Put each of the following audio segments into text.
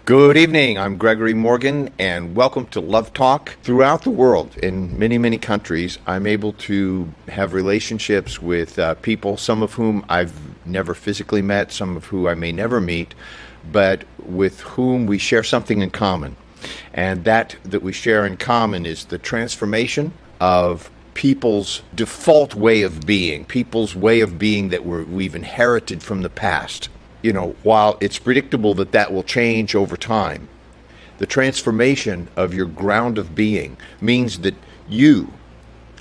Good evening. I'm Gregory Morgan, and welcome to Love Talk. Throughout the world, in many, many countries, I'm able to have relationships with people, some of whom I've never physically met, some of whom I may never meet, but with whom we share something in common. And that we share in common is the transformation of people's default way of being, people's way of being that we've inherited from the past. You know, while it's predictable that that will change over time, the transformation of your ground of being means that you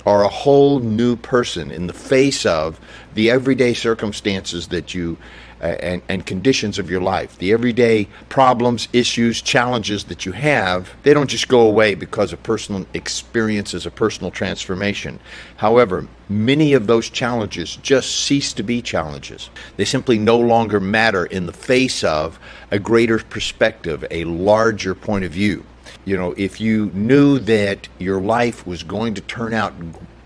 are a whole new person in the face of the everyday circumstances that you and conditions of your life. The everyday problems, issues, challenges that you have, they don't just go away because a person experiences a personal transformation. However, many of those challenges just cease to be challenges. They simply no longer matter in the face of a greater perspective, a larger point of view. You know, if you knew that your life was going to turn out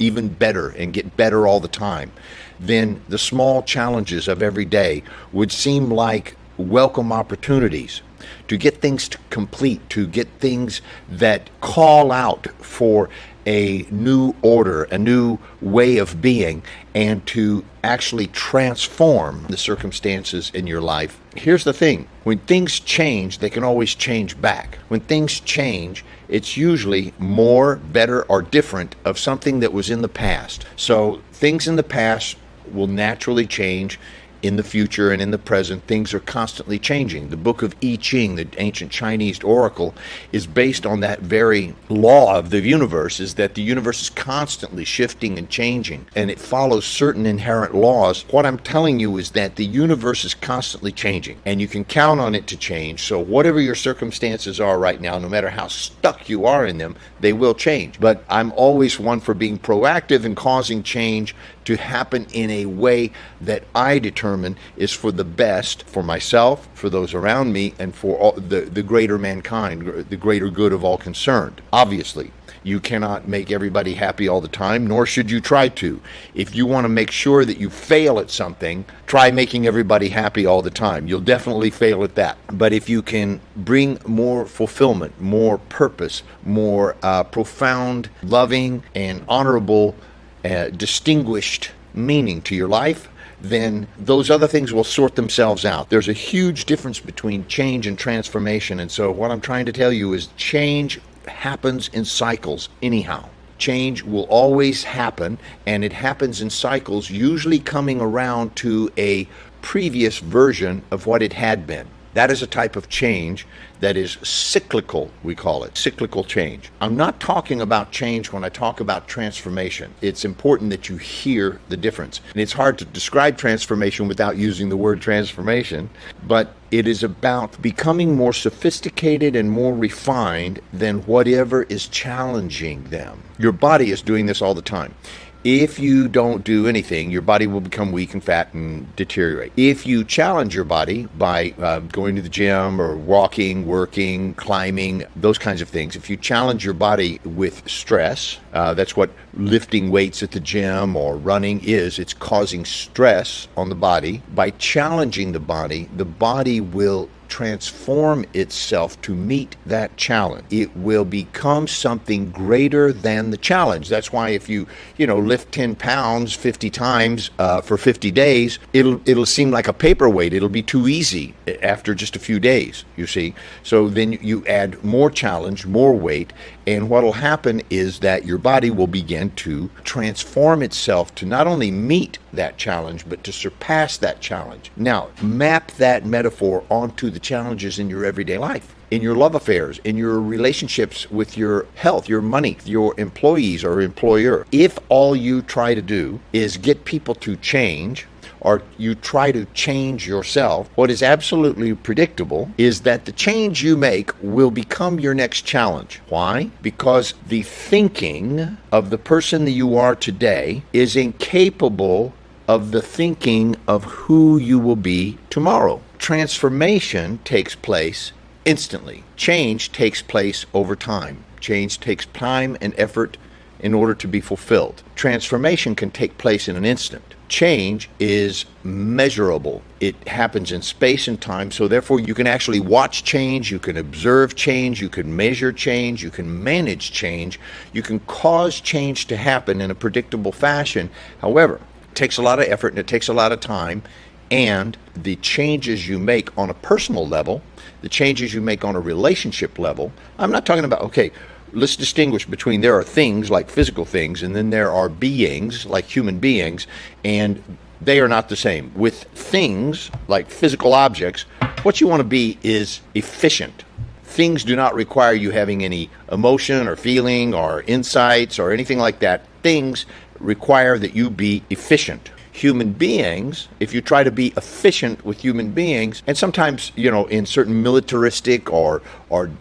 even better and get better all the time, then the small challenges of every day would seem like welcome opportunities to get things to complete, to get things that call out for a new order, a new way of being, and to actually transform the circumstances in your life. Here's the thing. When things change, they can always change back. When things change, it's usually more, better, or different of something that was in the past. So things in the past will naturally change in the future, and in the present, things are constantly changing. The book of I Ching, the ancient Chinese oracle, is based on that very law of the universe, is that the universe is constantly shifting and changing, and it follows certain inherent laws. What I'm telling you is that the universe is constantly changing, and you can count on it to change. So whatever your circumstances are right now, no matter how stuck you are in them, they will change. But I'm always one for being proactive and causing change to happen in a way that I determine is for the best for myself, for those around me, and for all, the greater mankind, the greater good of all concerned. Obviously, you cannot make everybody happy all the time, nor should you try to. If you want to make sure that you fail at something, try making everybody happy all the time. You'll definitely fail at that. But if you can bring more fulfillment, more purpose, more profound, loving, and honorable, distinguished meaning to your life, then those other things will sort themselves out. There's a huge difference between change and transformation. And so what I'm trying to tell you is change happens in cycles anyhow. Change will always happen, and it happens in cycles, usually coming around to a previous version of what it had been. That is a type of change that is cyclical, we call it, cyclical change. I'm not talking about change when I talk about transformation. It's important that you hear the difference. And it's hard to describe transformation without using the word transformation, but it is about becoming more sophisticated and more refined than whatever is challenging them. Your body is doing this all the time. If you don't do anything, your body will become weak and fat and deteriorate. If you challenge your body by going to the gym or walking, working, climbing, those kinds of things, if you challenge your body with stress, that's what lifting weights at the gym or running is. It's causing stress on the body. By challenging the body will transform itself to meet that challenge. It will become something greater than the challenge. That's why if you lift 10 pounds 50 times for 50 days, it'll seem like a paperweight. It'll be too easy after just a few days, you see. So then you add more challenge, more weight, and what'll happen is that your body will begin to transform itself to not only meet that challenge, but to surpass that challenge. Now, map that metaphor onto the challenges in your everyday life, in your love affairs, in your relationships with your health, your money, your employees or employer. If all you try to do is get people to change, or you try to change yourself, what is absolutely predictable is that the change you make will become your next challenge. Why? Because the thinking of the person that you are today is incapable of the thinking of who you will be tomorrow. Transformation takes place instantly. Change takes place over time. Change takes time and effort in order to be fulfilled. Transformation can take place in an instant. Change is measurable. It happens in space and time, so therefore you can actually watch change, you can observe change, you can measure change, you can manage change, you can cause change to happen in a predictable fashion. However, it takes a lot of effort and it takes a lot of time, and the changes you make on a personal level, the changes you make on a relationship level, I'm not talking about, okay, let's distinguish between there are things like physical things and then there are beings like human beings, and they are not the same. With things like physical objects, what you want to be is efficient. Things do not require you having any emotion or feeling or insights or anything like that. Things require that you be efficient. Human beings, if you try to be efficient with human beings, and sometimes, in certain militaristic or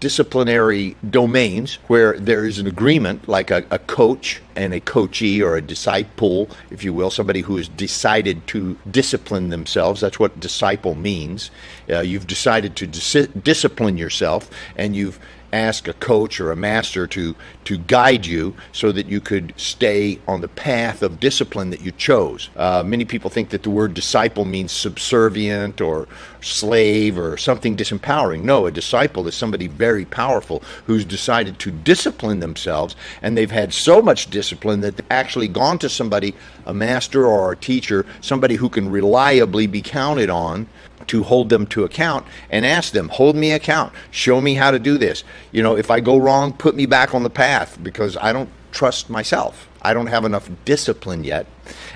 disciplinary domains where there is an agreement, like a coach and a coachee or a disciple, if you will, somebody who has decided to discipline themselves. That's what disciple means. You've decided to discipline yourself, and you've ask a coach or a master to guide you so that you could stay on the path of discipline that you chose. Many people think that the word disciple means subservient or slave or something disempowering. No, a disciple is somebody very powerful who's decided to discipline themselves, and they've had so much discipline that they've actually gone to somebody, a master or a teacher, somebody who can reliably be counted on to hold them to account and ask them, hold me account, show me how to do this. If I go wrong, put me back on the path, because I don't trust myself. I don't have enough discipline yet.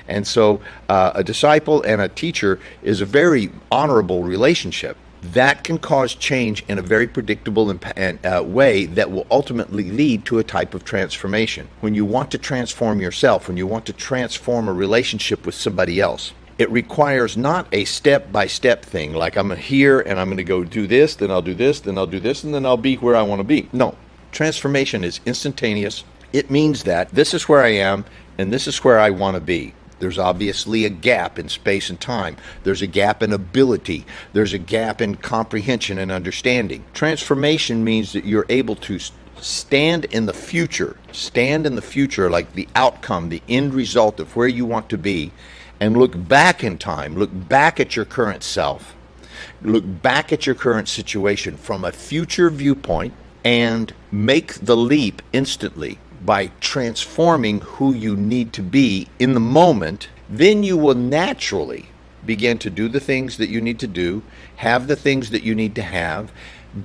And so a disciple and a teacher is a very honorable relationship. That can cause change in a very predictable way that will ultimately lead to a type of transformation. When you want to transform yourself, when you want to transform a relationship with somebody else, it requires not a step-by-step thing, like I'm here and I'm going to go do this, then I'll do this, then I'll do this, and then I'll be where I want to be. No, transformation is instantaneous. It means that this is where I am and this is where I want to be. There's obviously a gap in space and time. There's a gap in ability. There's a gap in comprehension and understanding. Transformation means that you're able to stand in the future, like the outcome, the end result of where you want to be, and look back in time, look back at your current self, look back at your current situation from a future viewpoint, and make the leap instantly by transforming who you need to be in the moment. Then you will naturally begin to do the things that you need to do, have the things that you need to have,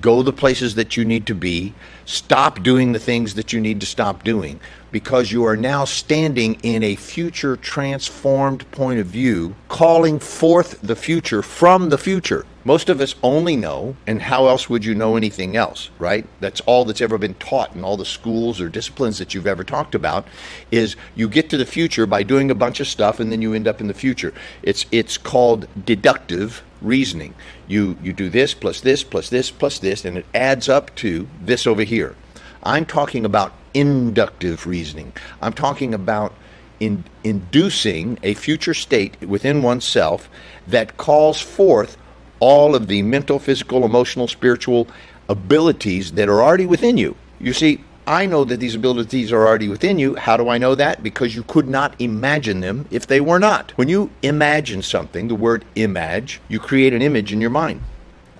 go the places that you need to be, stop doing the things that you need to stop doing, because you are now standing in a future transformed point of view, calling forth the future from the future. Most of us only know, and how else would you know anything else, right? That's all that's ever been taught in all the schools or disciplines that you've ever talked about, is you get to the future by doing a bunch of stuff and then you end up in the future. It's called deductive reasoning. You do this plus this plus this plus this, and it adds up to this over here. I'm talking about inductive reasoning. I'm talking about inducing a future state within oneself that calls forth all of the mental, physical, emotional, spiritual abilities that are already within you. You see, I know that these abilities are already within you. How do I know that? Because you could not imagine them if they were not. When you imagine something, the word image, you create an image in your mind.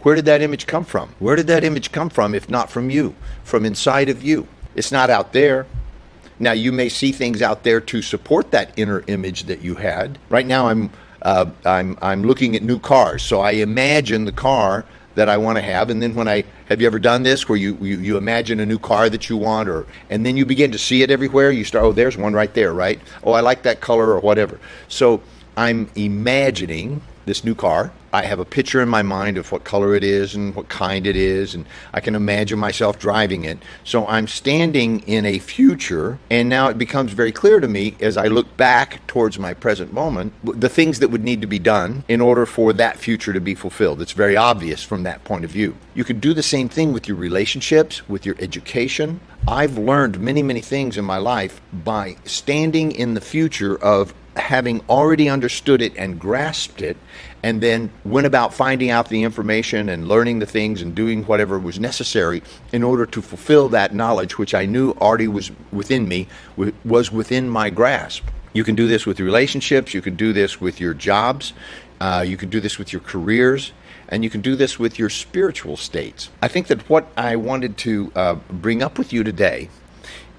Where did that image come from? Where did that image come from if not from you, from inside of you? It's not out there. Now, you may see things out there to support that inner image that you had. Right now, I'm looking at new cars, so I imagine the car that I want to have, and then have you ever done this where you imagine a new car that you want, and then you begin to see it everywhere? You start, oh, there's one right there, right? Oh, I like that color or whatever. So I'm imagining this new car. I have a picture in my mind of what color it is and what kind it is, and I can imagine myself driving it. So I'm standing in a future, and now it becomes very clear to me as I look back towards my present moment, the things that would need to be done in order for that future to be fulfilled. It's very obvious from that point of view. You could do the same thing with your relationships, with your education. I've learned many, many things in my life by standing in the future of having already understood it and grasped it, and then went about finding out the information and learning the things and doing whatever was necessary in order to fulfill that knowledge, which I knew already was within me, was within my grasp. You can do this with relationships. You can do this with your jobs. You can do this with your careers. And you can do this with your spiritual states. I think that what I wanted to bring up with you today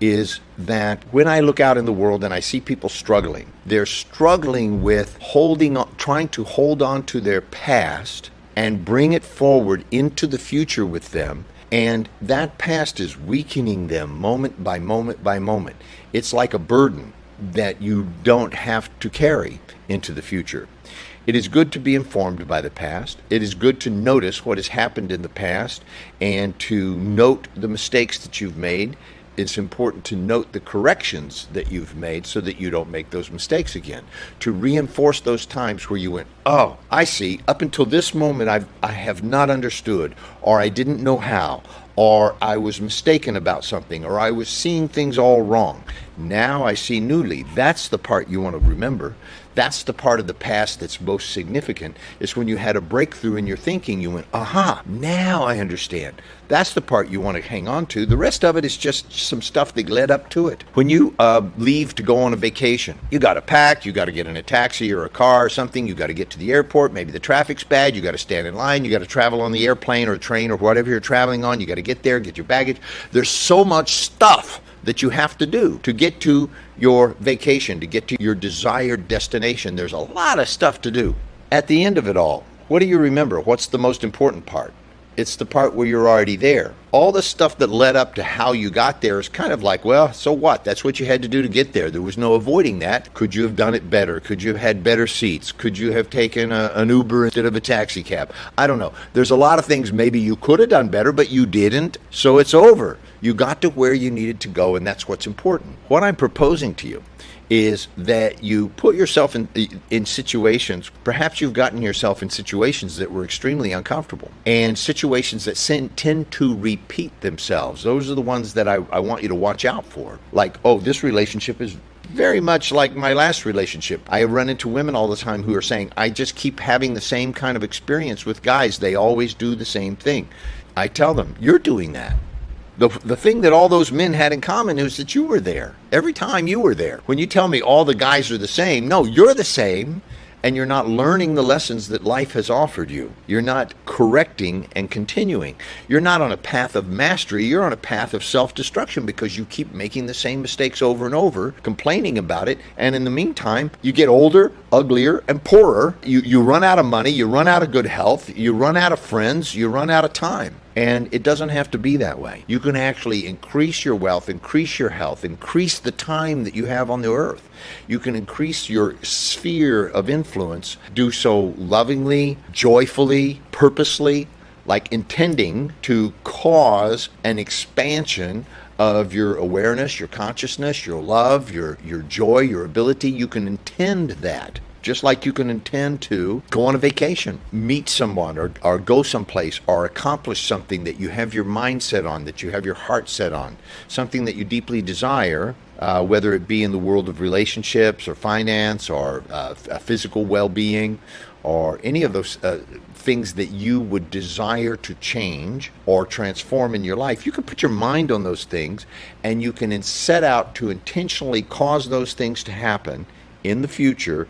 is that when I look out in the world and I see people struggling, they're struggling with trying to hold on to their past and bring it forward into the future with them. And that past is weakening them moment by moment by moment. It's like a burden that you don't have to carry into the future. It is good to be informed by the past. It is good to notice what has happened in the past and to note the mistakes that you've made. It's important to note the corrections that you've made so that you don't make those mistakes again. To reinforce those times where you went, oh, I see, up until this moment I have not understood, or I didn't know how, or I was mistaken about something, or I was seeing things all wrong. Now I see newly. That's the part you want to remember. That's the part of the past that's most significant. It's when you had a breakthrough in your thinking, you went, aha, now I understand. That's the part you want to hang on to. The rest of it is just some stuff that led up to it. When you leave to go on a vacation, you got to pack, you got to get in a taxi or a car or something, you got to get to the airport, maybe the traffic's bad, you got to stand in line, you got to travel on the airplane or train or whatever you're traveling on, you got to get there, get your baggage. There's so much stuff that you have to do to get to your vacation, to get to your desired destination. There's a lot of stuff to do. At the end of it all, what do you remember? What's the most important part? It's the part where you're already there. All the stuff that led up to how you got there is kind of like, well, so what? That's what you had to do to get there. There was no avoiding that. Could you have done it better? Could you have had better seats? Could you have taken an Uber instead of a taxi cab? I don't know. There's a lot of things maybe you could have done better, but you didn't. So it's over. You got to where you needed to go, and that's what's important. What I'm proposing to you is that you put yourself in situations, perhaps you've gotten yourself in situations that were extremely uncomfortable, and situations that tend to repeat themselves. Those are the ones that I want you to watch out for. Like, oh, this relationship is very much like my last relationship. I run into women all the time who are saying, I just keep having the same kind of experience with guys. They always do the same thing. I tell them, you're doing that. The thing that all those men had in common is that you were there. Every time you were there. When you tell me all the guys are the same, no, you're the same, and you're not learning the lessons that life has offered you. You're not correcting and continuing. You're not on a path of mastery. You're on a path of self-destruction because you keep making the same mistakes over and over, complaining about it, and in the meantime, you get older, uglier, and poorer. You run out of money, you run out of good health, you run out of friends, you run out of time. And it doesn't have to be that way. You can actually increase your wealth, increase your health, increase the time that you have on the earth. You can increase your sphere of influence, do so lovingly, joyfully, purposely, like intending to cause an expansion of your awareness, your consciousness, your love, your joy, your ability. You can intend that. Just like you can intend to go on a vacation, meet someone, or go someplace, or accomplish something that you have your mind set on, that you have your heart set on, something that you deeply desire, whether it be in the world of relationships or finance or physical well-being or any of those things that you would desire to change or transform in your life. You can put your mind on those things, and you can set out to intentionally cause those things to happen in the future.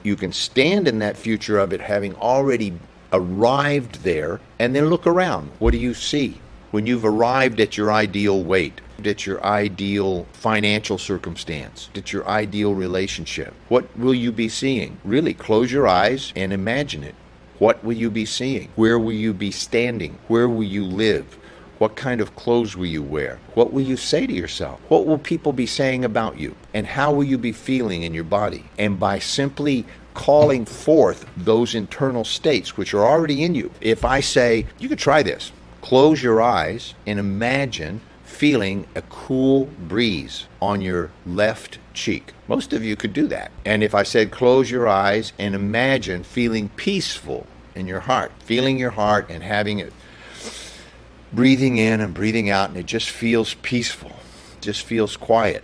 You can stand in that future of it having already arrived there, and then look around. What do you see? When you've arrived at your ideal weight, at your ideal financial circumstance, at your ideal relationship, what will you be seeing? Really, close your eyes and imagine it. What will you be seeing? Where will you be standing? Where will you live? What kind of clothes will you wear? What will you say to yourself? What will people be saying about you? And how will you be feeling in your body? And by simply calling forth those internal states which are already in you. If I say, you could try this. Close your eyes and imagine feeling a cool breeze on your left cheek. Most of you could do that. And if I said, close your eyes and imagine feeling peaceful in your heart, feeling your heart and having it breathing in and breathing out, and it just feels peaceful, just feels quiet.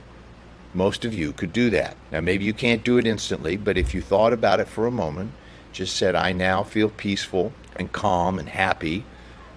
Most of you could do that. Now, maybe you can't do it instantly, but if you thought about it for a moment, just said, I now feel peaceful and calm and happy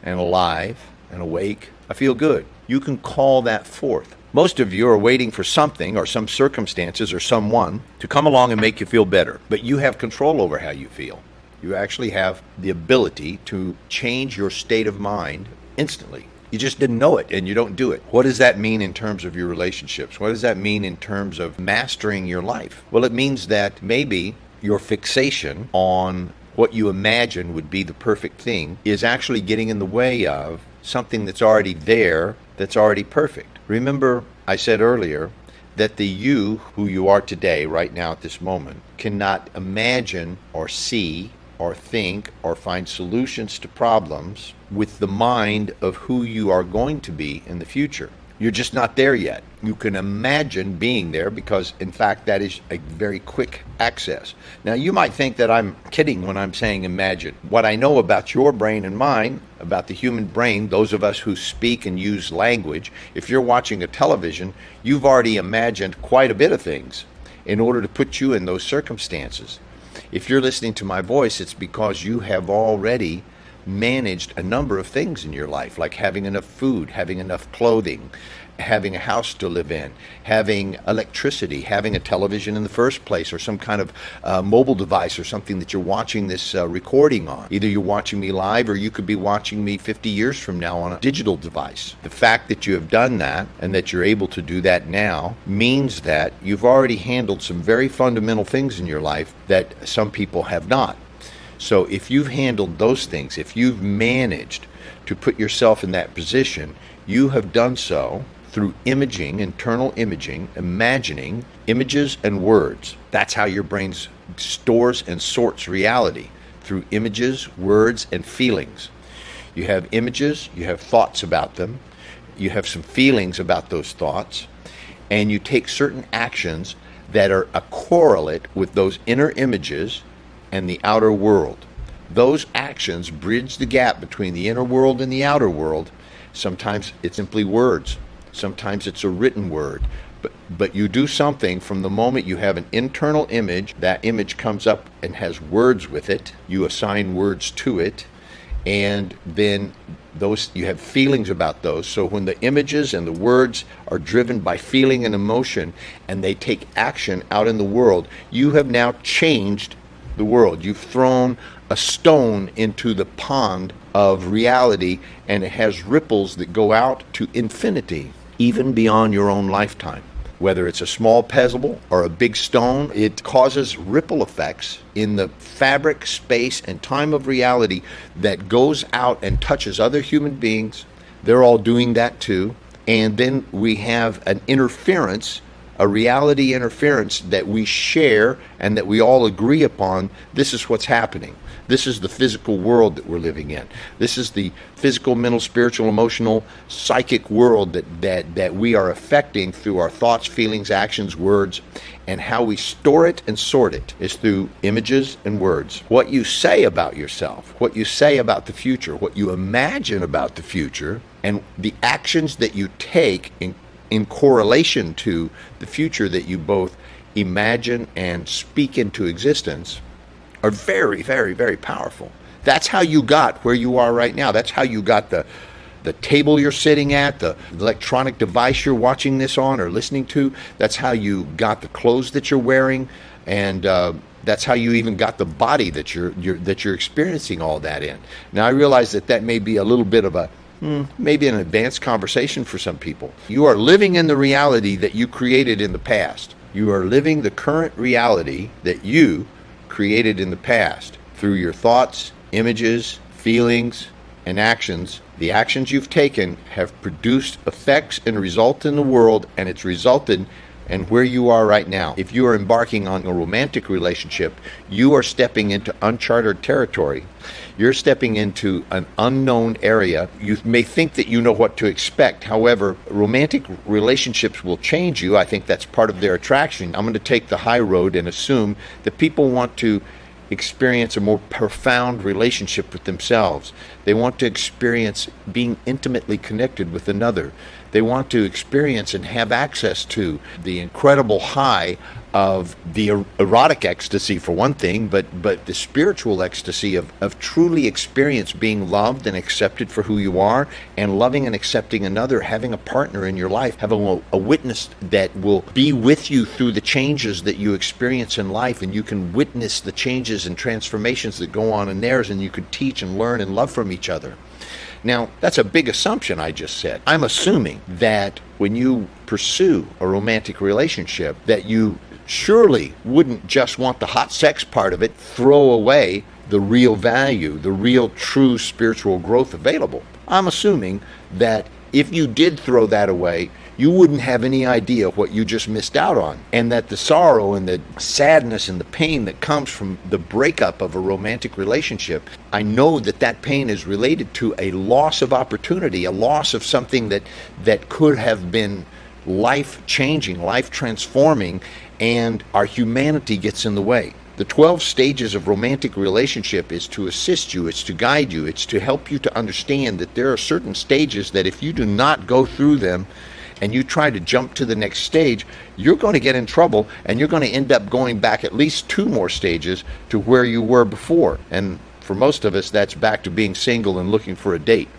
and alive and awake. I feel good. You can call that forth. Most of you are waiting for something or some circumstances or someone to come along and make you feel better, but you have control over how you feel. You actually have the ability to change your state of mind instantly. You just didn't know it and you don't do it. What does that mean in terms of your relationships? What does that mean in terms of mastering your life? Well, it means that maybe your fixation on what you imagine would be the perfect thing is actually getting in the way of something that's already there, that's already perfect. Remember, I said earlier that the you who you are today, right now at this moment, cannot imagine or see or think or find solutions to problems with the mind of who you are going to be in the future. You're just not there yet. You can imagine being there because, in fact, that is a very quick access. Now, you might think that I'm kidding when I'm saying imagine. What I know about your brain and mine, about the human brain, those of us who speak and use language, if you're watching a television, you've already imagined quite a bit of things in order to put you in those circumstances. If you're listening to my voice, it's because you have already managed a number of things in your life, like having enough food, having enough clothing, having a house to live in, having electricity, having a television in the first place, or some kind of mobile device or something that you're watching this recording on. Either you're watching me live or you could be watching me 50 years from now on a digital device. The fact that you have done that and that you're able to do that now means that you've already handled some very fundamental things in your life that some people have not. So if you've handled those things, if you've managed to put yourself in that position, you have done so through imaging, internal imaging, imagining images and words. That's how your brain stores and sorts reality, through images, words, and feelings. You have images, you have thoughts about them, you have some feelings about those thoughts, and you take certain actions that are a correlate with those inner images and the outer world. Those actions bridge the gap between the inner world and the outer world. Sometimes it's simply words. Sometimes it's a written word. But you do something from the moment you have an internal image, that image comes up and has words with it. You assign words to it, and then those, you have feelings about those. So when the images and the words are driven by feeling and emotion and they take action out in the world, you have now changed the world. You've thrown a stone into the pond of reality, and it has ripples that go out to infinity, even beyond your own lifetime. Whether it's a small pebble or a big stone, it causes ripple effects in the fabric, space, and time of reality that goes out and touches other human beings. They're all doing that too. And then we have an interference, a reality interference that we share and that we all agree upon. This is what's happening. This is the physical world that we're living in. This is the physical, mental, spiritual, emotional, psychic world that we are affecting through our thoughts, feelings, actions, words, and how we store it and sort it is through images and words. What you say about yourself, what you say about the future, what you imagine about the future, and the actions that you take in correlation to the future that you both imagine and speak into existence are very, very, very powerful. That's how you got where you are right now. That's how you got the table you're sitting at, the electronic device you're watching this on or listening to. That's how you got the clothes that you're wearing, and that's how you even got the body that you're experiencing all that in. Now, I realize that may be a little bit of a maybe an advanced conversation for some people. You are living in the reality that you created in the past. You are living the current reality that you created in the past through your thoughts, images, feelings, and actions. The actions you've taken have produced effects and result in the world, and it's resulted in where you are right now. If you are embarking on a romantic relationship, you are stepping into uncharted territory. You're stepping into an unknown area. You may think that you know what to expect. However, romantic relationships will change you. I think that's part of their attraction. I'm going to take the high road and assume that people want to experience a more profound relationship with themselves. They want to experience being intimately connected with another. They want to experience and have access to the incredible high of the erotic ecstasy, for one thing, but the spiritual ecstasy of truly experience being loved and accepted for who you are, and loving and accepting another, having a partner in your life, having a witness that will be with you through the changes that you experience in life, and you can witness the changes and transformations that go on in theirs, and you can teach and learn and love from each other. Now, that's a big assumption I just said. I'm assuming that when you pursue a romantic relationship, that you surely wouldn't just want the hot sex part of it, throw away the real value, the real true spiritual growth available. I'm assuming that if you did throw that away, you wouldn't have any idea what you just missed out on, and that the sorrow and the sadness and the pain that comes from the breakup of a romantic relationship, I know that that pain is related to a loss of opportunity, a loss of something that could have been life-changing, life-transforming, and our humanity gets in the way. The 12 stages of romantic relationship is to assist you, it's to guide you, it's to help you to understand that there are certain stages that if you do not go through them and you try to jump to the next stage, you're going to get in trouble, and you're going to end up going back at least 2 more stages to where you were before. And for most of us, that's back to being single and looking for a date.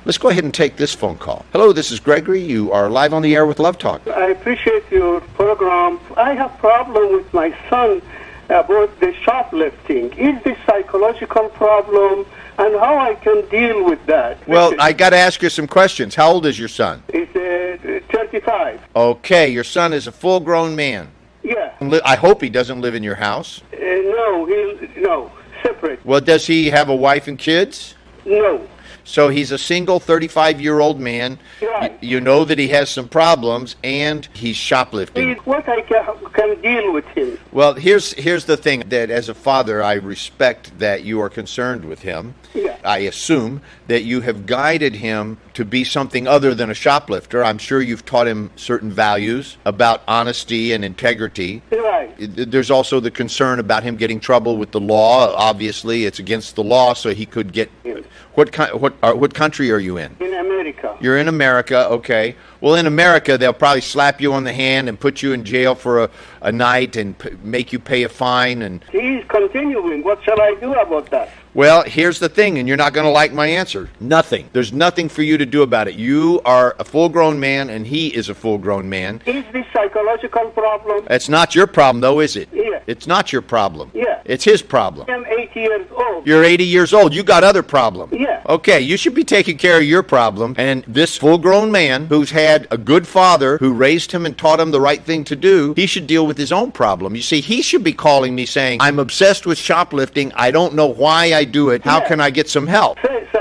Let's go ahead and take this phone call. Hello, this is Gregory. You are live on the air with Love Talk. I appreciate your program. I have problem with my son about the shoplifting. Is this psychological problem, and how I can deal with that? Well, I got to ask you some questions. How old is your son? He's 35. Okay, your son is a full-grown man. Yeah. I hope he doesn't live in your house. No, separate. Well, does he have a wife and kids? No. So he's a single 35-year-old man. Right. You know that he has some problems, and he's shoplifting. What I can deal with him? Well, here's the thing, that as a father, I respect that you are concerned with him. Yeah. I assume that you have guided him to be something other than a shoplifter. I'm sure you've taught him certain values about honesty and integrity. Right. There's also the concern about him getting trouble with the law. Obviously, it's against the law, so he could get... Yes. What country are you in? In America. You're in America, okay. Well, in America, they'll probably slap you on the hand and put you in jail for a night and make you pay a fine. And He's continuing. What shall I do about that? well, here's the thing, and you're not going to like my answer. Nothing. There's nothing for you to do about it. You are a full-grown man, and he is a full-grown man. Is this psychological problem? It's not your problem, though, is it? Yeah. It's not your problem. Yeah. It's his problem. I'm 80 years old. You're 80 years old. You got other problems. Yeah. Okay, you should be taking care of your problem. And this full-grown man who's had a good father who raised him and taught him the right thing to do, he should deal with his own problem. You see, he should be calling me saying, I'm obsessed with shoplifting. I don't know why I do it. How can I get some help?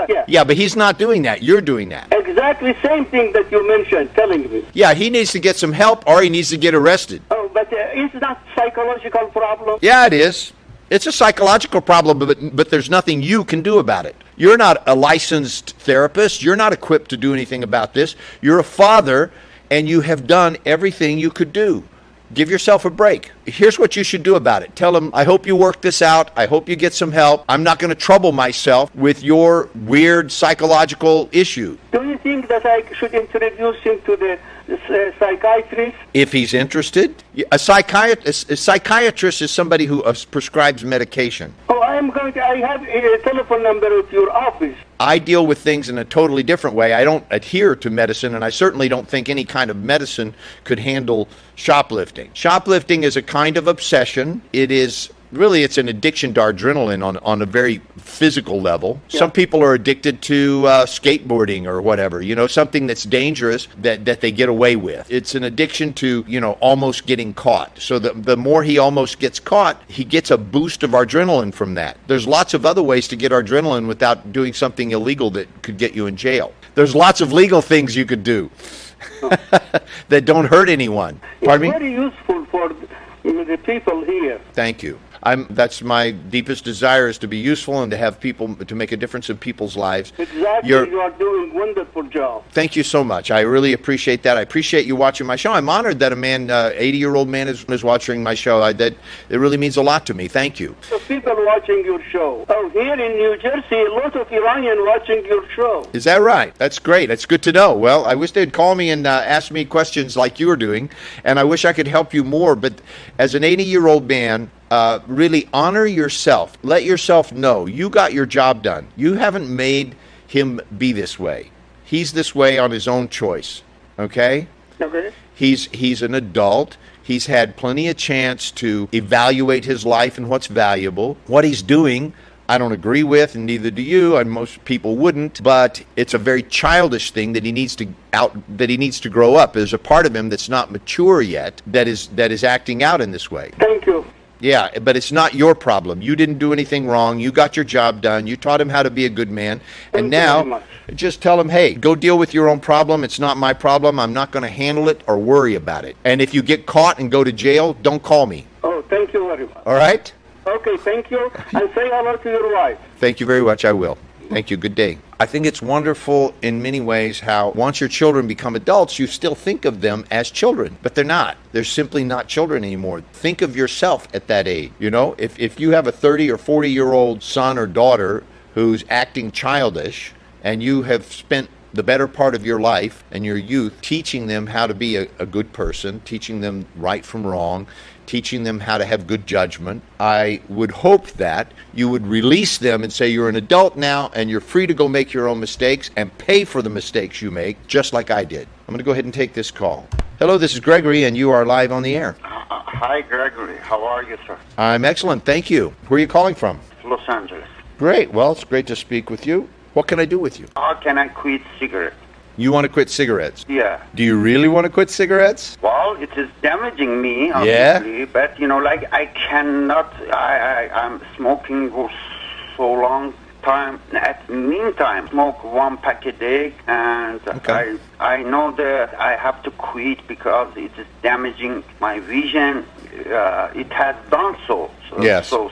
Yeah. Yeah, but he's not doing that. You're doing that. Exactly same thing that you mentioned, telling me. Yeah, he needs to get some help, or he needs to get arrested. Oh, but is that psychological problem? Yeah, it is. It's a psychological problem, but there's nothing you can do about it. You're not a licensed therapist. You're not equipped to do anything about this. You're a father, and you have done everything you could do. Give yourself a break. Here's what you should do about it. Tell him, I hope you work this out. I hope you get some help. I'm not going to trouble myself with your weird psychological issue. Do you think that I should introduce him to the psychiatrist? If he's interested. A psychiatrist is somebody who prescribes medication. Oh, I have a telephone number of your office. I deal with things in a totally different way. I don't adhere to medicine, and I certainly don't think any kind of medicine could handle shoplifting. Shoplifting is a kind of obsession. It's an addiction to adrenaline on a very physical level. Yeah. Some people are addicted to skateboarding or whatever, something that's dangerous that they get away with. It's an addiction to, almost getting caught. So the more he almost gets caught, he gets a boost of adrenaline from that. There's lots of other ways to get adrenaline without doing something illegal that could get you in jail. There's lots of legal things you could do that don't hurt anyone. Pardon me? It's very useful for the people here. Thank you. That's my deepest desire, is to be useful and to have people, to make a difference in people's lives. Exactly. You are doing a wonderful job. Thank you so much. I really appreciate that. I appreciate you watching my show. I'm honored that a man, 80-year-old man is watching my show. It really means a lot to me. Thank you. So people watching your show. Oh, here in New Jersey, a lot of Iranian watching your show. Is that right? That's great. That's good to know. Well, I wish they'd call me and ask me questions like you were doing, and I wish I could help you more. But as an 80-year-old man, really honor yourself. Let yourself know you got your job done. You haven't made him be this way. He's this way on his own choice. Okay? Okay. He's an adult. He's had plenty of chance to evaluate his life and what's valuable. What he's doing, I don't agree with, and neither do you, and most people wouldn't, but it's a very childish thing that he needs to grow up. There's a part of him that's not mature yet that is acting out in this way. Thank you. Yeah, but it's not your problem. You didn't do anything wrong. You got your job done. You taught him how to be a good man. And now, just tell him, hey, go deal with your own problem. It's not my problem. I'm not going to handle it or worry about it. And if you get caught and go to jail, don't call me. Oh, thank you very much. All right? Okay, thank you. And say hello to your wife. Thank you very much. I will. Thank you. Good day. I think it's wonderful in many ways how once your children become adults, you still think of them as children, but they're not. They're simply not children anymore. Think of yourself at that age. You know, if you have a 30 or 40-year-old son or daughter who's acting childish, and you have spent the better part of your life and your youth teaching them how to be a good person, teaching them right from wrong, teaching them how to have good judgment, I would hope that you would release them and say, you're an adult now and you're free to go make your own mistakes and pay for the mistakes you make, just like I did. I'm going to go ahead and take this call. Hello, this is Gregory, and you are live on the air. Hi, Gregory. How are you, sir? I'm excellent, thank you. Where are you calling from? Los Angeles. Great. Well, it's great to speak with you. What can I do with you? How can I quit cigarettes? You want to quit cigarettes? Yeah. Do you really want to quit cigarettes? Well, it is damaging me, obviously, but, like, I cannot, I'm smoking for so long time. At meantime, smoke one pack a day, and okay. I know that I have to quit because it is damaging my vision. It has done so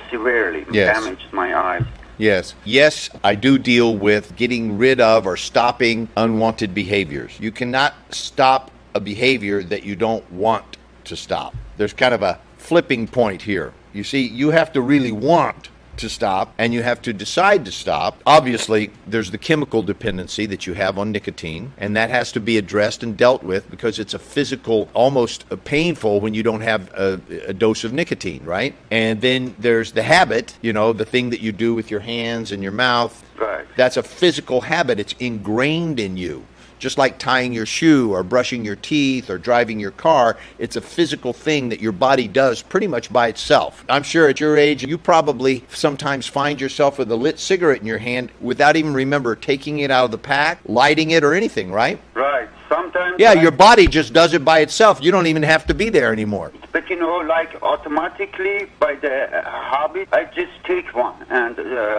severely, damaged my eyes. Yes, I do deal with getting rid of or stopping unwanted behaviors. You cannot stop a behavior that you don't want to stop. There's kind of a flipping point here. You see, you have to really want to stop, and you have to decide to stop. Obviously, there's the chemical dependency that you have on nicotine, and that has to be addressed and dealt with because it's a physical, almost painful when you don't have a dose of nicotine, right? And then there's the habit, the thing that you do with your hands and your mouth. Right. That's a physical habit. It's ingrained in you. Just like tying your shoe or brushing your teeth or driving your car, it's a physical thing that your body does pretty much by itself. I'm sure at your age, you probably sometimes find yourself with a lit cigarette in your hand without even remember taking it out of the pack, lighting it, or anything, right? Right. Sometimes. Yeah, your body just does it by itself. You don't even have to be there anymore. But like automatically by the habit, I just take one and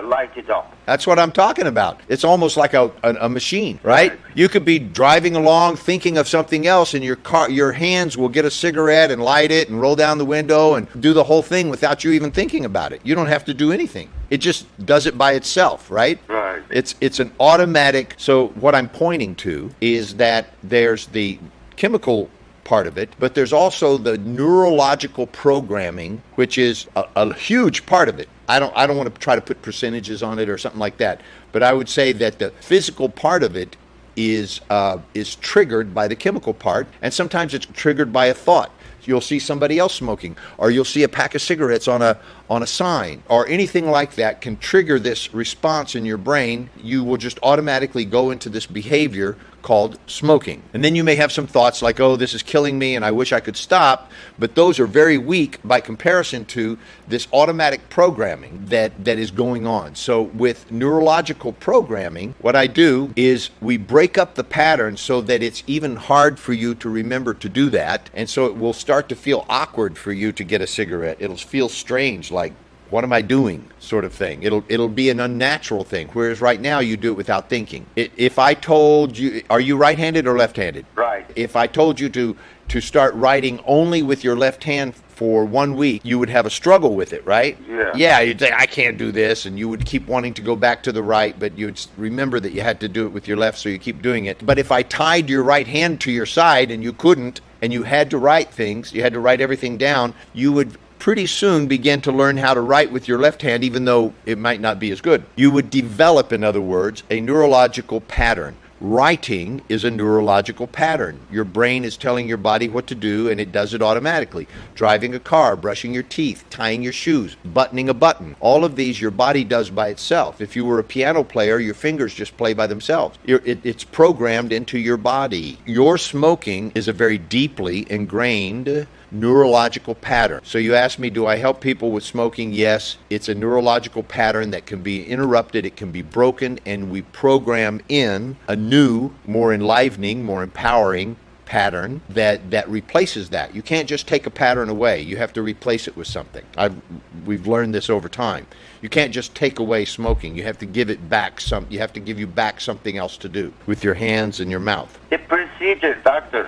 light it up. That's what I'm talking about. It's almost like a machine, right? You could be driving along thinking of something else, and your hands will get a cigarette and light it and roll down the window and do the whole thing without you even thinking about it. You don't have to do anything. It just does it by itself, right? Right. It's an automatic. So what I'm pointing to is that there's the chemical part of it, but there's also the neurological programming, which is a huge part of it. I don't want to try to put percentages on it or something like that, but I would say that the physical part of it is triggered by the chemical part, and sometimes it's triggered by a thought. You'll see somebody else smoking, or you'll see a pack of cigarettes on a sign, or anything like that can trigger this response in your brain. You will just automatically go into this behavior called smoking. And then you may have some thoughts like, oh, this is killing me and I wish I could stop, but those are very weak by comparison to this automatic programming that is going on. So with neurological programming, what I do is we break up the pattern so that it's even hard for you to remember to do that, and so it will start to feel awkward for you to get a cigarette. It'll feel strange, like, what am I doing, sort of thing. It'll be an unnatural thing, whereas right now you do it without thinking. If I told you, are you right-handed or left-handed? Right. If I told you to start writing only with your left hand for 1 week, you would have a struggle with it, right? Yeah. Yeah, you'd say, I can't do this, and you would keep wanting to go back to the right, but you'd remember that you had to do it with your left, so you keep doing it. But if I tied your right hand to your side and you couldn't, and you had to write things, you had to write everything down, you would pretty soon begin to learn how to write with your left hand, even though it might not be as good. You would develop, in other words, a neurological pattern. Writing is a neurological pattern. Your brain is telling your body what to do, and it does it automatically. Driving a car, brushing your teeth, tying your shoes, buttoning a button. All of these your body does by itself. If you were a piano player, your fingers just play by themselves. It's programmed into your body. Your smoking is a very deeply ingrained neurological pattern. So you ask me, do I help people with smoking? Yes, it's a neurological pattern that can be interrupted, it can be broken, and we program in a new, more enlivening, more empowering pattern that replaces that. You can't just take a pattern away. You have to replace it with something. We've learned this over time. You can't just take away smoking. You have to give it back you have to give you back something else to do with your hands and your mouth. The procedure, doctor,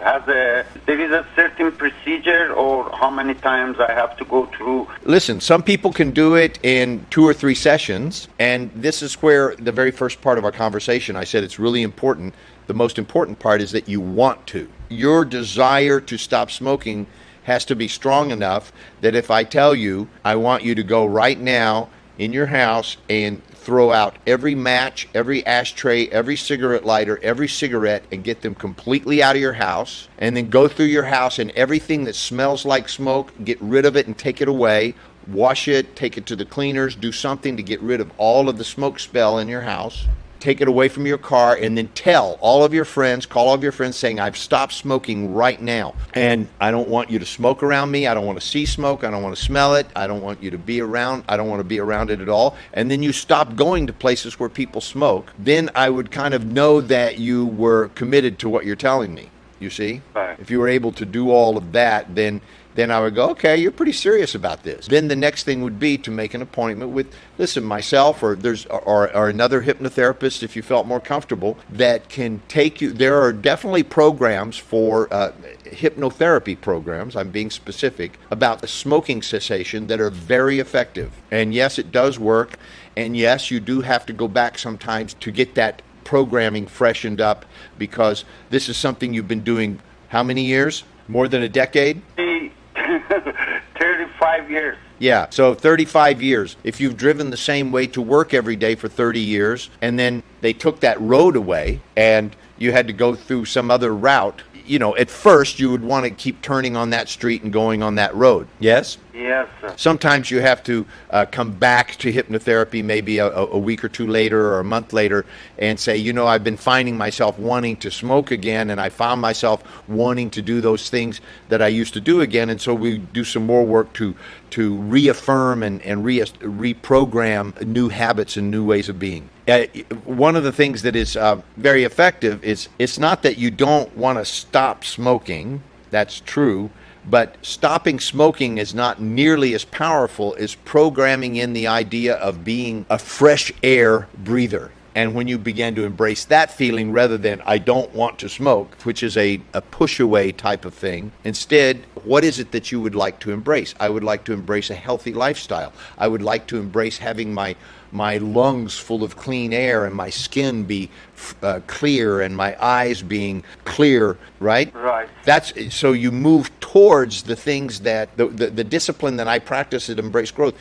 there is a certain procedure, or how many times I have to go through? Listen, some people can do it in 2 or 3 sessions, and this is where the very first part of our conversation, I said it's really important. The most important part is that you want to. Your desire to stop smoking has to be strong enough that if I tell you, I want you to go right now in your house and throw out every match, every ashtray, every cigarette lighter, every cigarette, and get them completely out of your house, and then go through your house and everything that smells like smoke, get rid of it and take it away, wash it, take it to the cleaners, do something to get rid of all of the smoke smell in your house. Take it away from your car, and then tell all of your friends, call all of your friends saying, I've stopped smoking right now. And I don't want you to smoke around me. I don't want to see smoke. I don't want to smell it. I don't want you to be around. I don't want to be around it at all. And then you stop going to places where people smoke. Then I would kind of know that you were committed to what you're telling me. You see? Right. If you were able to do all of that, then I would go, okay, you're pretty serious about this. Then the next thing would be to make an appointment with, myself or another hypnotherapist, if you felt more comfortable, that can take you. There are definitely programs for hypnotherapy programs, I'm being specific, about the smoking cessation that are very effective. And yes, it does work. And yes, you do have to go back sometimes to get that programming freshened up, because this is something you've been doing how many years? More than a decade? 35 years. Yeah, so 35 years. If you've driven the same way to work every day for 30 years, and then they took that road away, and you had to go through some other route, at first you would want to keep turning on that street and going on that road. Yes? Yes, sir. Sometimes you have to come back to hypnotherapy maybe a week or 2 later or a month later and say, I've been finding myself wanting to smoke again, and I found myself wanting to do those things that I used to do again, and so we do some more work to reaffirm and reprogram new habits and new ways of being. One of the things that is very effective is it's not that you don't want to stop smoking. That's true. But stopping smoking is not nearly as powerful as programming in the idea of being a fresh air breather. And when you begin to embrace that feeling rather than I don't want to smoke, which is a push away type of thing, instead, what is it that you would like to embrace? I would like to embrace a healthy lifestyle. I would like to embrace having my lungs full of clean air and my skin be clear and my eyes being clear, right? Right. That's so you move towards the things that the discipline that I practice at Embrace Growth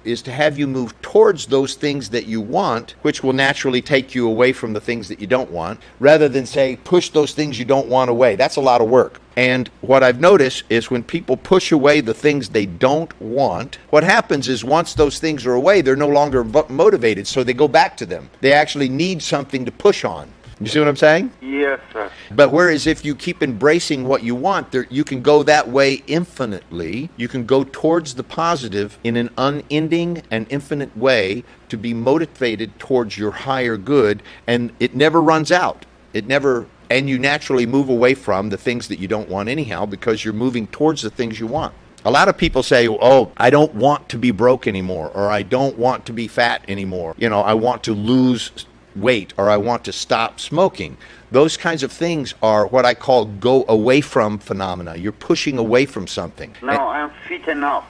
is to have you move towards those things that you want, which will naturally take you away from the things that you don't want, rather than say push those things you don't want away. That's a lot of work. And what I've noticed is when people push away the things they don't want, what happens is once those things are away, they're no longer motivated, so they go back to them. They actually need something to push on. You see what I'm saying? Yes, sir. But whereas if you keep embracing what you want, you can go that way infinitely. You can go towards the positive in an unending and infinite way to be motivated towards your higher good, and it never runs out. And you naturally move away from the things that you don't want anyhow, because you're moving towards the things you want. A lot of people say, oh, I don't want to be broke anymore, or I don't want to be fat anymore. I want to lose weight, or I want to stop smoking. Those kinds of things are what I call go away from phenomena. You're pushing away from something. No, I'm fit enough,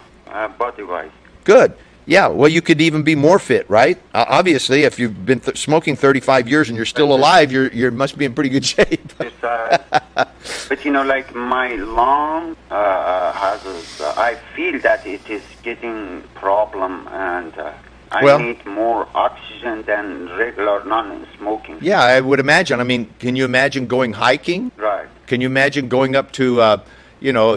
body-wise. Good. Yeah, well, you could even be more fit, right? Obviously, if you've been smoking 35 years and you're still alive, you must be in pretty good shape. But like my lung I feel that it is getting problem, and I need more oxygen than regular non-smoking. Yeah, I would imagine. I mean, can you imagine going hiking? Right. Can you imagine going up to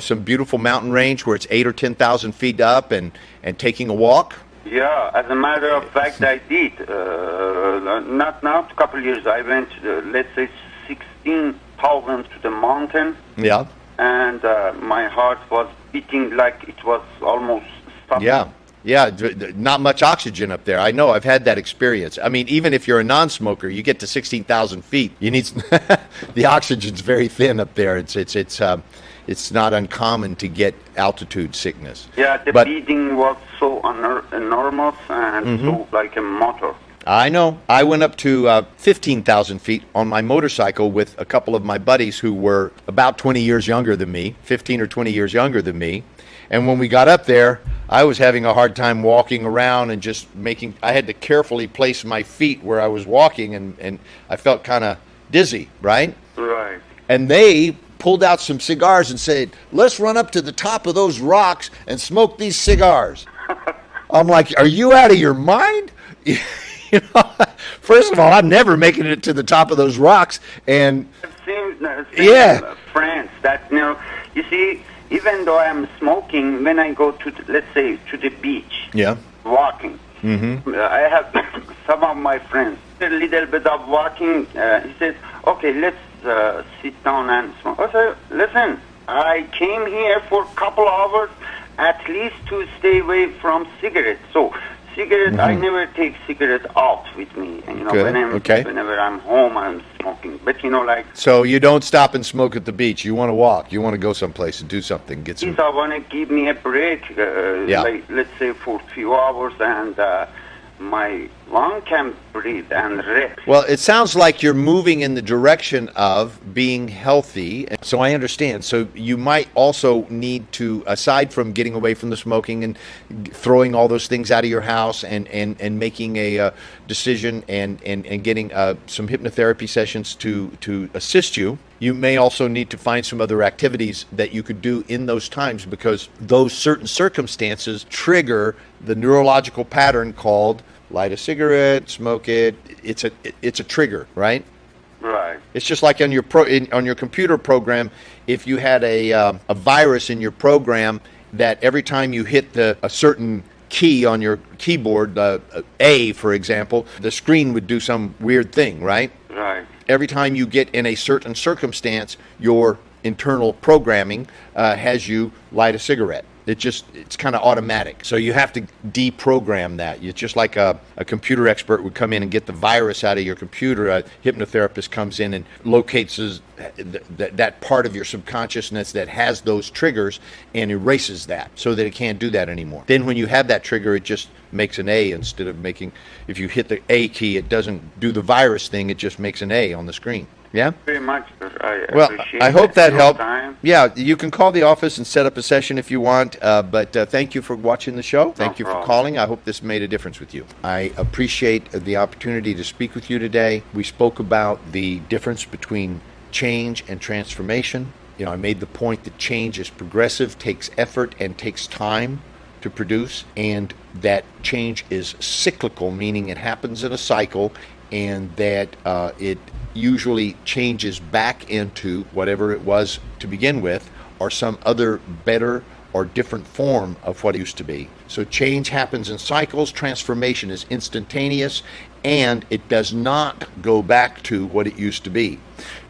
some beautiful mountain range where it's 8,000 or 10,000 feet up and taking a walk? Yeah, as a matter of fact, I did. Not now, a couple of years. I went, let's say, 16,000 to the mountain. Yeah. And my heart was beating like it was almost stopping. Yeah, not much oxygen up there. I know, I've had that experience. I mean, even if you're a non-smoker, you get to 16,000 feet, you need the oxygen's very thin up there. It's not uncommon to get altitude sickness. Yeah, the beating was so enormous and so like a motor. I know. I went up to 15,000 feet on my motorcycle with a couple of my buddies who were about 20 years younger than me, 15 or 20 years younger than me. And when we got up there, I was having a hard time walking around and just I had to carefully place my feet where I was walking, and I felt kind of dizzy, right? Right. And they pulled out some cigars and said, let's run up to the top of those rocks and smoke these cigars. I'm like, are you out of your mind? First of all, I'm never making it to the top of those rocks. And friends that, you see, even though I'm smoking, when I go to, let's say, to the beach, walking, I have some of my friends, a little bit of walking, he says, okay, let's sit down and smoke. I said, listen, I came here for a couple hours at least to stay away from cigarettes. So cigarettes, I never take cigarettes out with me. And, whenever I'm home, I'm smoking. But, So you don't stop and smoke at the beach. You want to walk. You want to go someplace and do something. Get some. I want to give me a break, like, let's say, for a few hours, and my lung can breathe and rest. Well, it sounds like you're moving in the direction of being healthy. So I understand. So you might also need to, aside from getting away from the smoking and throwing all those things out of your house and making a decision and getting some hypnotherapy sessions to assist you, you may also need to find some other activities that you could do in those times, because those certain circumstances trigger the neurological pattern called light a cigarette, smoke it. It's a trigger, right? Right. It's just like on your on your computer program. If you had a virus in your program that every time you hit a certain key on your keyboard, A, for example, the screen would do some weird thing, right? Right. Every time you get in a certain circumstance, your internal programming has you light a cigarette. It's kind of automatic. So you have to deprogram that. It's just like a computer expert would come in and get the virus out of your computer. A hypnotherapist comes in and locates that part of your subconsciousness that has those triggers and erases that so that it can't do that anymore. Then when you have that trigger, it just makes an A instead of if you hit the A key, it doesn't do the virus thing, it just makes an A on the screen. Yeah? Very much, sir. I hope that helped. Time. Yeah, you can call the office and set up a session if you want, but thank you for watching the show. Thank you for calling. I hope this made a difference with you. I appreciate the opportunity to speak with you today. We spoke about the difference between change and transformation. I made the point that change is progressive, takes effort, and takes time to produce, and that change is cyclical, meaning it happens in a cycle, and that it usually changes back into whatever it was to begin with, or some other better or different form of what it used to be. So change happens in cycles. Transformation is instantaneous, and it does not go back to what it used to be.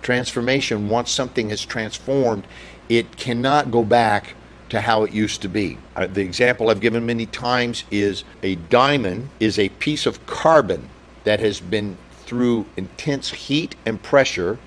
Transformation, once something is transformed, it cannot go back to how it used to be. The example I've given many times is a diamond is a piece of carbon that has been through intense heat and pressure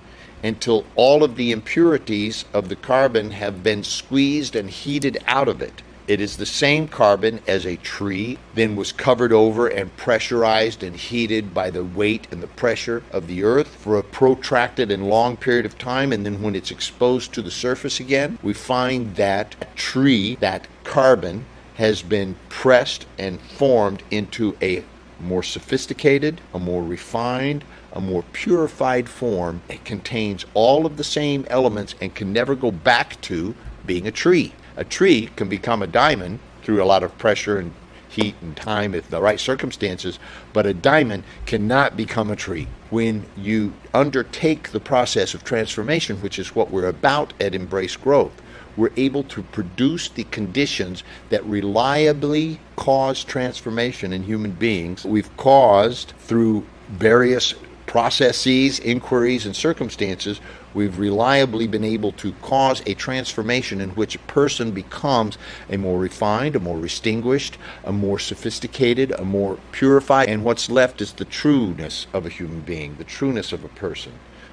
until all of the impurities of the carbon have been squeezed and heated out of it. It is the same carbon as a tree, then was covered over and pressurized and heated by the weight and the pressure of the earth for a protracted and long period of time, and then when it's exposed to the surface again, we find that tree, that carbon, has been pressed and formed into a more sophisticated, a more refined, a more purified form. It contains all of the same elements and can never go back to being a tree. A tree can become a diamond through a lot of pressure and heat and time if the right circumstances, but a diamond cannot become a tree. When you undertake the process of transformation, which is what we're about at Embrace Growth, we're able to produce the conditions that reliably cause transformation in human beings. We've caused through various processes, inquiries, and circumstances, we've reliably been able to cause a transformation in which a person becomes a more refined, a more distinguished, a more sophisticated, a more purified, and what's left is the trueness of a human being, the trueness of a person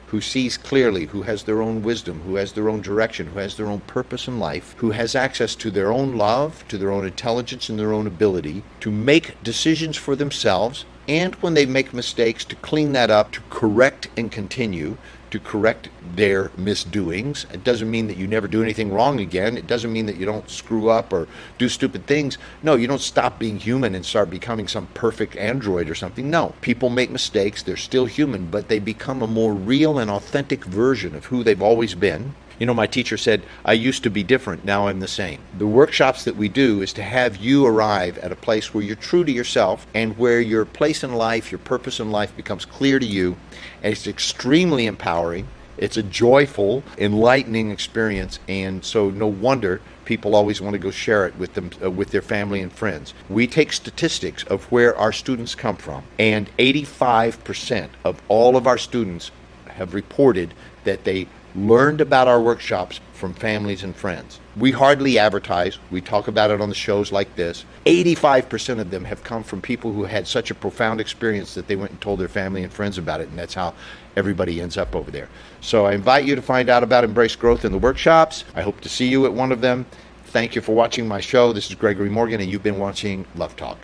who sees clearly, who has their own wisdom, who has their own direction, who has their own purpose in life, who has access to their own love, to their own intelligence and their own ability to make decisions for themselves, and when they make mistakes, to clean that up, to correct and continue, to correct their misdoings. It doesn't mean that you never do anything wrong again. It doesn't mean that you don't screw up or do stupid things. No, you don't stop being human and start becoming some perfect android or something. No, people make mistakes. They're still human, but they become a more real and authentic version of who they've always been. You know, my teacher said, I used to be different, now I'm the same. The workshops that we do is to have you arrive at a place where you're true to yourself and where your place in life, your purpose in life becomes clear to you. And it's extremely empowering. It's a joyful, enlightening experience. And so no wonder people always want to go share it with them, with their family and friends. We take statistics of where our students come from, and 85% of all of our students have reported that they learned about our workshops from families and friends. We hardly advertise. We talk about it on the shows like this. 85% of them have come from people who had such a profound experience that they went and told their family and friends about it, and that's how everybody ends up over there. So I invite you to find out about Embrace Growth in the workshops. I hope to see you at one of them. Thank you for watching my show. This is Gregory Morgan, and you've been watching Love Talk.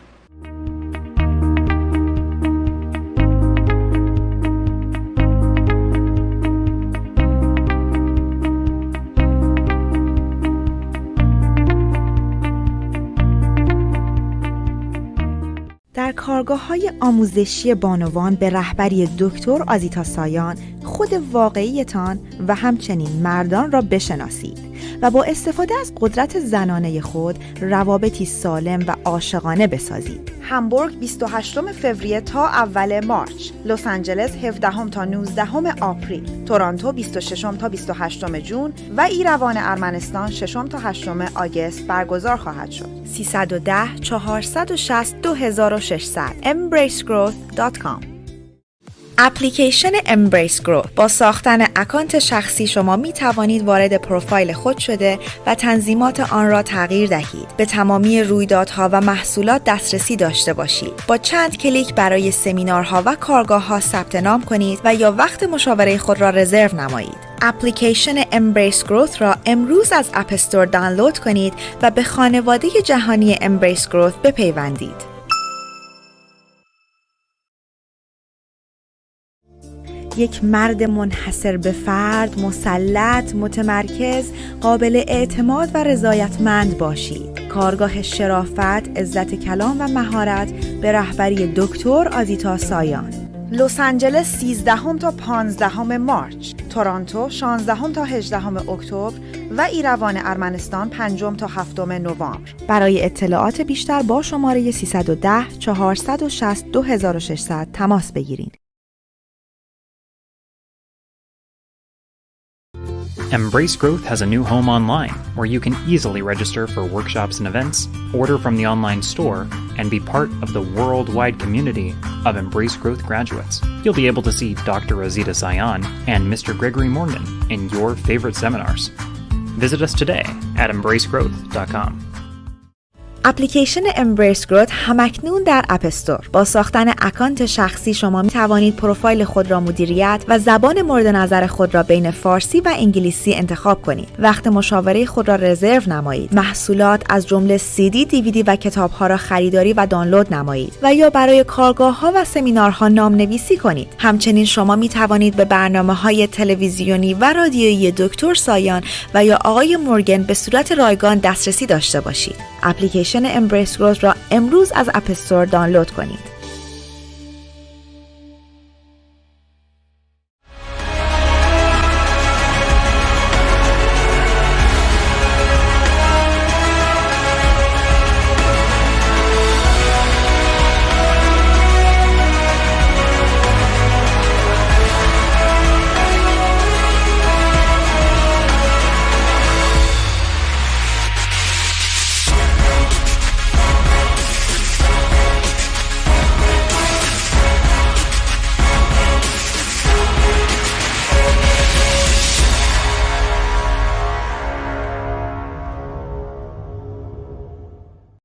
در کارگاه‌های آموزشی بانوان به رهبری دکتر آزیتا سایان خود واقعیتان و همچنین مردان را بشناسید و با استفاده از قدرت زنانه خود روابطی سالم و عاشقانه بسازید. همبورگ 28 فوریه تا اول مارچ، لس آنجلس 17 تا 19 آپریل، تورنتو 26 تا 28 جون و ایروان ارمنستان 6 تا 8 آگوست برگزار خواهد شد. 310 460 2600 embracegrowth.com. اپلیکیشن Embrace Growth با ساختن اکانت شخصی شما می توانید وارد پروفایل خود شده و تنظیمات آن را تغییر دهید. به تمامی رویدادها و محصولات دسترسی داشته باشید. با چند کلیک برای سمینارها و کارگاه‌ها ثبت نام کنید و یا وقت مشاوره خود را رزرو نمایید. اپلیکیشن Embrace Growth را امروز از اپ استور دانلود کنید و به خانواده جهانی Embrace Growth بپیوندید. یک مرد منحصر به فرد، مسلط، متمرکز، قابل اعتماد و رضایتمند باشید. کارگاه شرافت، عزت کلام و مهارت به رهبری دکتر آزیتا سایان. لس آنجلس 13 تا 15 مارچ، تورنتو 16 تا 18 اکتبر و ایروان ارمنستان 5 تا 7 نوامبر. برای اطلاعات بیشتر با شماره 310 460 2600 تماس بگیرید. Embrace Growth has a new home online where you can easily register for workshops and events, order from the online store, and be part of the worldwide community of Embrace Growth graduates. You'll be able to see Dr. Rosita Sayan and Mr. Gregory Morgan in your favorite seminars. Visit us today at embracegrowth.com. اپلیکیشن امبریس گروت همکنون در اپ استور. با ساختن اکانت شخصی شما می توانید پروفایل خود را مدیریت و زبان مورد نظر خود را بین فارسی و انگلیسی انتخاب کنید. وقت مشاوره خود را رزرو نمایید. محصولات از جمله CD، DVD و کتاب‌ها را خریداری و دانلود نمایید و یا برای کارگاه‌ها و سمینارها نام‌نویسی کنید. همچنین شما می توانید به برنامه‌های تلویزیونی و رادیویی دکتر سایان و یا آقای مورگن به صورت رایگان دسترسی داشته باشید. اپلیکیشن امبریس گروت را امروز از اپ استور دانلود کنید.